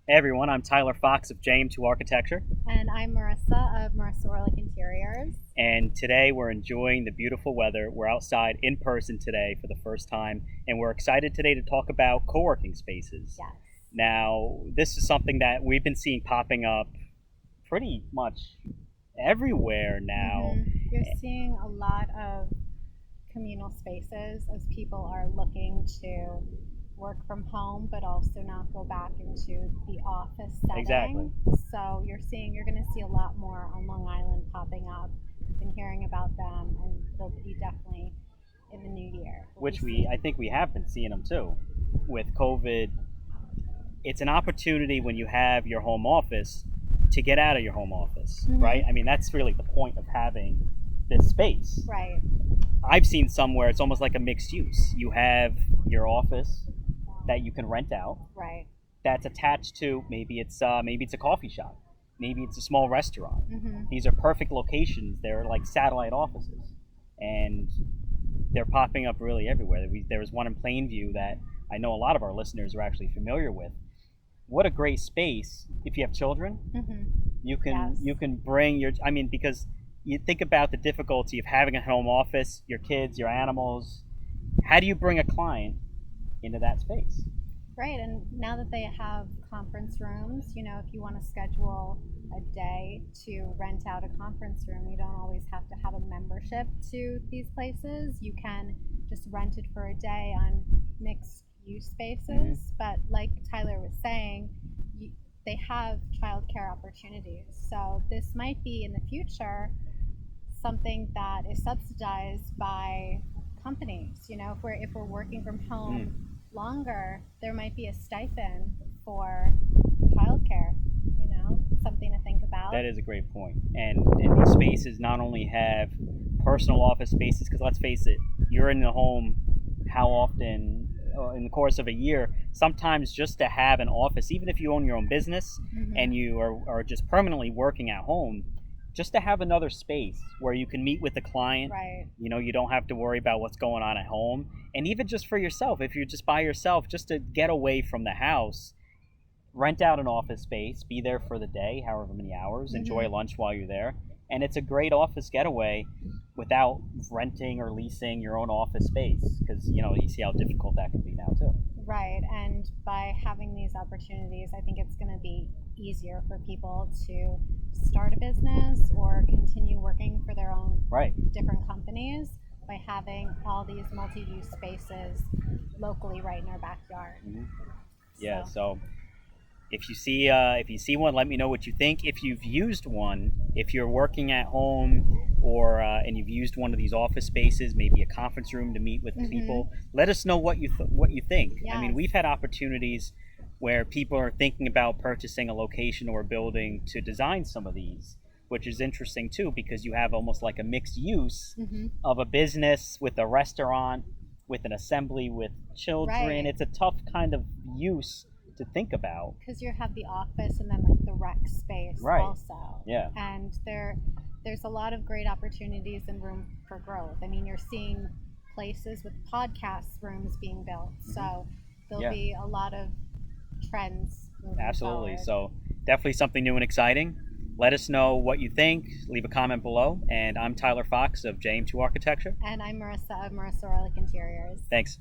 Hey everyone, I'm Tyler Fox of JM2 Architecture, And I'm Marisa of Marisa Orlich Interiors. and today we're enjoying the beautiful weather. We're outside in person today for the first time, and we're excited today to talk about co-working spaces. Yes. Now, this is something that we've been seeing popping up pretty much everywhere now. You're seeing a lot of communal spaces as people are looking to work from home but also not go back into the office Exactly. setting. So you're going to see a lot more on Long Island popping up. We've been hearing about them, and they'll be definitely in the new year. Which I think we have been seeing them too. With COVID, it's an opportunity when you have your home office to get out of your home office, right? I mean, that's really the point of having this space. Right. I've seen somewhere it's almost like a mixed use. You have your office that you can rent out. Right. That's attached to maybe it's a coffee shop, maybe it's a small restaurant. Mm-hmm. These are perfect locations. They're like satellite offices, and they're popping up really everywhere. There was one in Plainview that I know a lot of our listeners are actually familiar with. What a great space if you have children. Mm-hmm. You can bring your. I mean, because you think about the difficulty of having a home office, your kids, your animals. How do you bring a client into that space? Right, and now that they have conference rooms, if you want to schedule a day to rent out a conference room, you don't always have to have a membership to these places. You can just rent it for a day on mixed use spaces. But like Tyler was saying, they have childcare opportunities. So this might be in the future something that is subsidized by companies. If we're working from home longer, there might be a stipend for childcare. Something to think about. That is a great point. And these spaces not only have personal office spaces, because let's face it, you're in the home how often in the course of a year? Sometimes just to have an office, even if you own your own business and you are just permanently working at home, just to have another space where you can meet with the client. Right. You don't have to worry about what's going on at home. And even just for yourself, if you're just by yourself, just to get away from the house, rent out an office space, be there for the day, however many hours, enjoy lunch while you're there. And it's a great office getaway without renting or leasing your own office space, because you see how difficult that can be now too. Right, and by having these opportunities, I think it's going to be easier for people to start a business or continue working for their own different companies by having all these multi-use spaces locally right in our backyard. Yeah, so if you see one, let me know what you think. If you've used one, if you're working at home or and you've used one of these office spaces, maybe a conference room to meet with people, let us know what you think. Yes. I mean, we've had opportunities where people are thinking about purchasing a location or a building to design some of these, which is interesting too, because you have almost like a mixed use of a business with a restaurant, with an assembly with children. Right. It's a tough kind of use to think about, because you have the office and then like the rec space also. Yeah. And there's a lot of great opportunities and room for growth. I mean, you're seeing places with podcast rooms being built, so there'll be a lot of trends moving Absolutely. forward. So definitely something new and exciting. Let us know what you think. Leave a comment below. And I'm Tyler Fox of JM2 Architecture. And I'm Marisa of Marisa Orlich Interiors. Thanks.